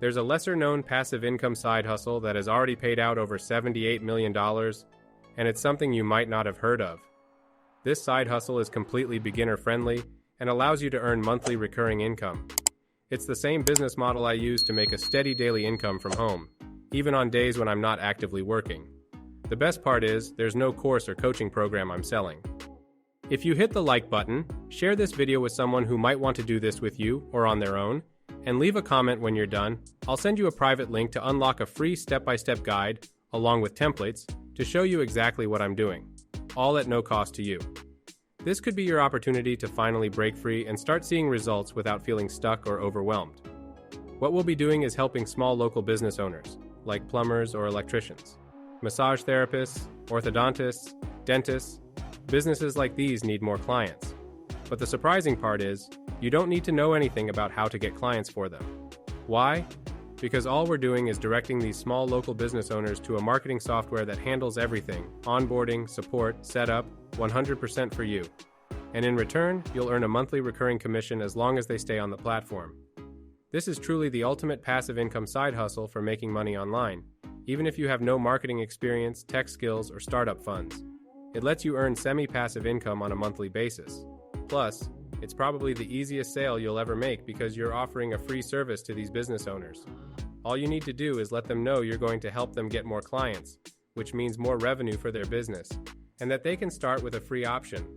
There's a lesser-known passive income side hustle that has already paid out over $78 million, and it's something you might not have heard of. This side hustle is completely beginner-friendly and allows you to earn monthly recurring income. It's the same business model I use to make a steady daily income from home, even on days when I'm not actively working. The best part is, there's no course or coaching program I'm selling. If you hit the like button, share this video with someone who might want to do this with you or on their own, and leave a comment when you're done. I'll send you a private link to unlock a free step-by-step guide, along with templates, to show you exactly what I'm doing, all at no cost to you. This could be your opportunity to finally break free and start seeing results without feeling stuck or overwhelmed. What we'll be doing is helping small local business owners, like plumbers or electricians, massage therapists, orthodontists, dentists. Businesses like these need more clients. But the surprising part is, you don't need to know anything about how to get clients for them. Why? Because all we're doing is directing these small local business owners to a marketing software that handles everything: onboarding, support, setup, 100% for you. And in return, you'll earn a monthly recurring commission as long as they stay on the platform. This is truly the ultimate passive income side hustle for making money online, even if you have no marketing experience, tech skills, or startup funds. It lets you earn semi-passive income on a monthly basis. Plus, it's probably the easiest sale you'll ever make because you're offering a free service to these business owners. All you need to do is let them know you're going to help them get more clients, which means more revenue for their business, and that they can start with a free option.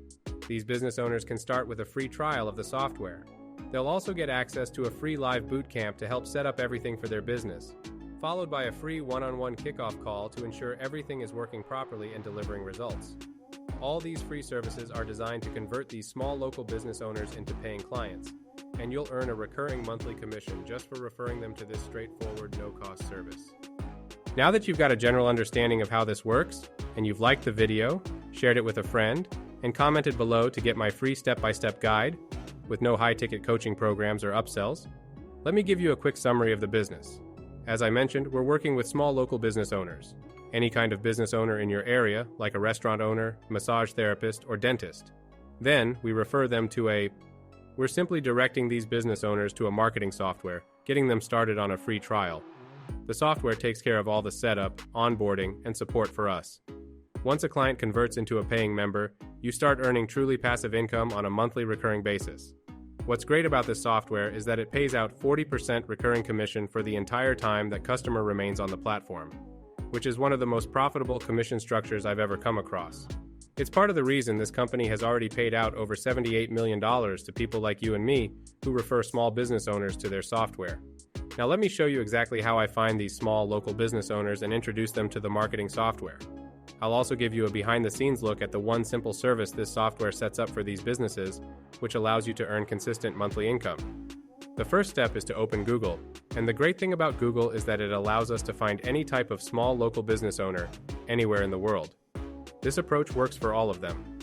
These business owners can start with a free trial of the software. They'll also get access to a free live bootcamp to help set up everything for their business, followed by a free one-on-one kickoff call to ensure everything is working properly and delivering results. All these free services are designed to convert these small local business owners into paying clients, and you'll earn a recurring monthly commission just for referring them to this straightforward, no-cost service. Now that you've got a general understanding of how this works, and you've liked the video, shared it with a friend, and commented below to get my free step-by-step guide, with no high-ticket coaching programs or upsells, let me give you a quick summary of the business. As I mentioned, we're working with small local business owners. Any kind of business owner in your area, like a restaurant owner, massage therapist, or dentist. Then, we refer them to We're simply directing these business owners to a marketing software, getting them started on a free trial. The software takes care of all the setup, onboarding, and support for us. Once a client converts into a paying member, you start earning truly passive income on a monthly recurring basis. What's great about this software is that it pays out 40% recurring commission for the entire time that customer remains on the platform, which is one of the most profitable commission structures I've ever come across. It's part of the reason this company has already paid out over $78 million to people like you and me who refer small business owners to their software. Now let me show you exactly how I find these small local business owners and introduce them to the marketing software. I'll also give you a behind-the-scenes look at the one simple service this software sets up for these businesses, which allows you to earn consistent monthly income. The first step is to open Google, and the great thing about Google is that it allows us to find any type of small local business owner anywhere in the world. This approach works for all of them.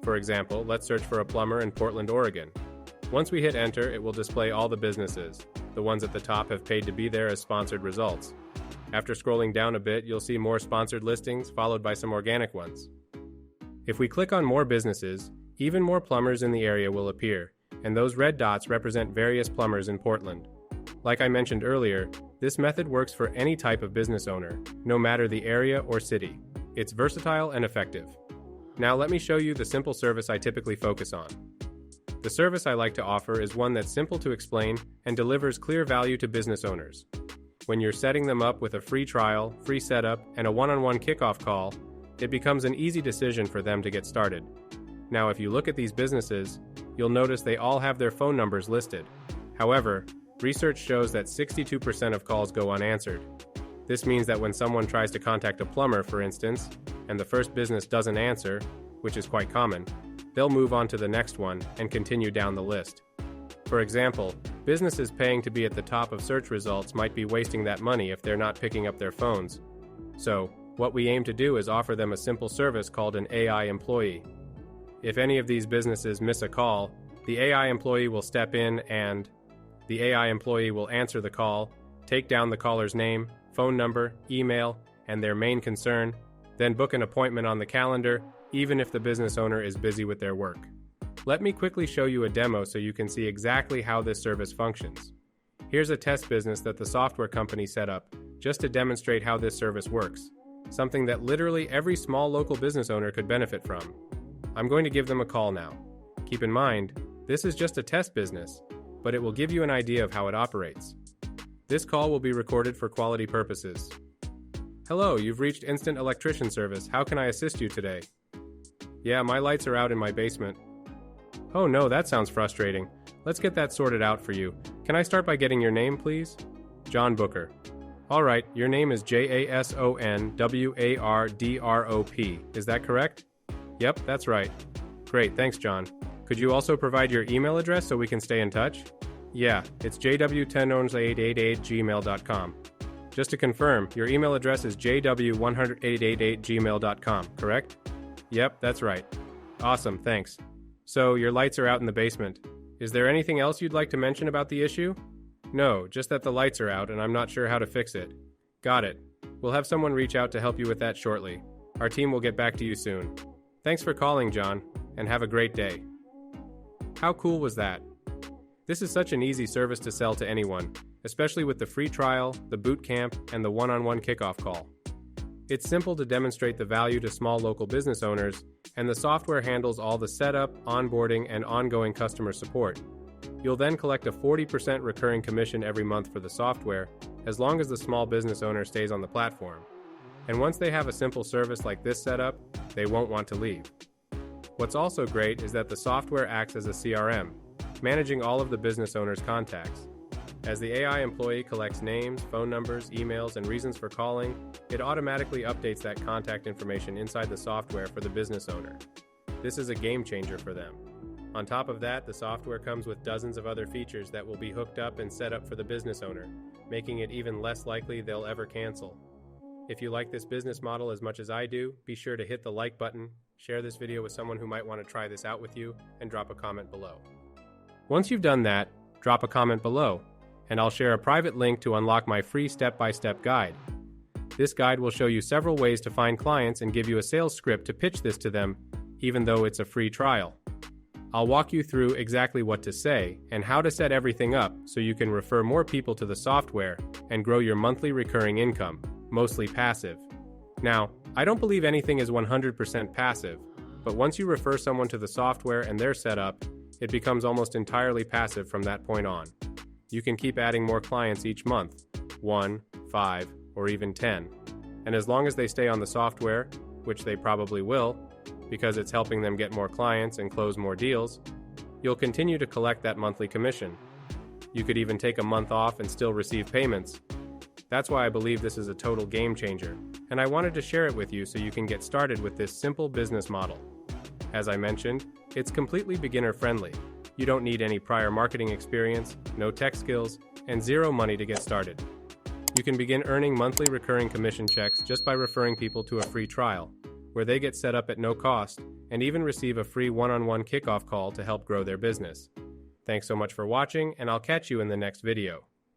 For example, let's search for a plumber in Portland, Oregon. Once we hit enter, it will display all the businesses. The ones at the top have paid to be there as sponsored results. After scrolling down a bit, you'll see more sponsored listings, followed by some organic ones. If we click on more businesses, even more plumbers in the area will appear, and those red dots represent various plumbers in Portland. Like I mentioned earlier, this method works for any type of business owner, no matter the area or city. It's versatile and effective. Now let me show you the simple service I typically focus on. The service I like to offer is one that's simple to explain and delivers clear value to business owners. When you're setting them up with a free trial, free setup, and a one-on-one kickoff call, it becomes an easy decision for them to get started. Now, if you look at these businesses, you'll notice they all have their phone numbers listed. However, research shows that 62% of calls go unanswered. This means that when someone tries to contact a plumber, for instance, and the first business doesn't answer, which is quite common, they'll move on to the next one and continue down the list. For example, businesses paying to be at the top of search results might be wasting that money if they're not picking up their phones. So, what we aim to do is offer them a simple service called an AI employee. If any of these businesses miss a call, the AI employee will step in and the AI employee will answer the call, take down the caller's name, phone number, email, and their main concern, then book an appointment on the calendar, even if the business owner is busy with their work. Let me quickly show you a demo so you can see exactly how this service functions. Here's a test business that the software company set up just to demonstrate how this service works, something that literally every small local business owner could benefit from. I'm going to give them a call now. Keep in mind, this is just a test business, but it will give you an idea of how it operates. This call will be recorded for quality purposes. Hello, you've reached Instant Electrician Service. How can I assist you today? Yeah, my lights are out in my basement. Oh no, that sounds frustrating. Let's get that sorted out for you. Can I start by getting your name, please? John Booker. All right, your name is JASONWARDROP. Is that correct? Yep, that's right. Great, thanks, John. Could you also provide your email address so we can stay in touch? Yeah, it's jw100888@gmail.com. Just to confirm, your email address is jw100888@gmail.com, correct? Yep, that's right. Awesome, thanks. So, your lights are out in the basement. Is there anything else you'd like to mention about the issue? No, just that the lights are out and I'm not sure how to fix it. Got it. We'll have someone reach out to help you with that shortly. Our team will get back to you soon. Thanks for calling, John, and have a great day. How cool was that? This is such an easy service to sell to anyone, especially with the free trial, the boot camp, and the one-on-one kickoff call. It's simple to demonstrate the value to small local business owners, and the software handles all the setup, onboarding, and ongoing customer support. You'll then collect a 40% recurring commission every month for the software, as long as the small business owner stays on the platform. And once they have a simple service like this set up, they won't want to leave. What's also great is that the software acts as a CRM, managing all of the business owner's contacts. As the AI employee collects names, phone numbers, emails, and reasons for calling, it automatically updates that contact information inside the software for the business owner. This is a game changer for them. On top of that, the software comes with dozens of other features that will be hooked up and set up for the business owner, making it even less likely they'll ever cancel. If you like this business model as much as I do, be sure to hit the like button, share this video with someone who might want to try this out with you, and drop a comment below. Once you've done that, drop a comment below, and I'll share a private link to unlock my free step-by-step guide. This guide will show you several ways to find clients and give you a sales script to pitch this to them, even though it's a free trial. I'll walk you through exactly what to say and how to set everything up so you can refer more people to the software and grow your monthly recurring income, mostly passive. Now, I don't believe anything is 100% passive, but once you refer someone to the software and their setup, it becomes almost entirely passive from that point on. You can keep adding more clients each month, 1, 5, or even 10. And as long as they stay on the software, which they probably will, because it's helping them get more clients and close more deals, you'll continue to collect that monthly commission. You could even take a month off and still receive payments. That's why I believe this is a total game changer, and I wanted to share it with you so you can get started with this simple business model. As I mentioned, it's completely beginner-friendly. You don't need any prior marketing experience, no tech skills, and zero money to get started. You can begin earning monthly recurring commission checks just by referring people to a free trial, where they get set up at no cost and even receive a free one-on-one kickoff call to help grow their business. Thanks so much for watching, and I'll catch you in the next video.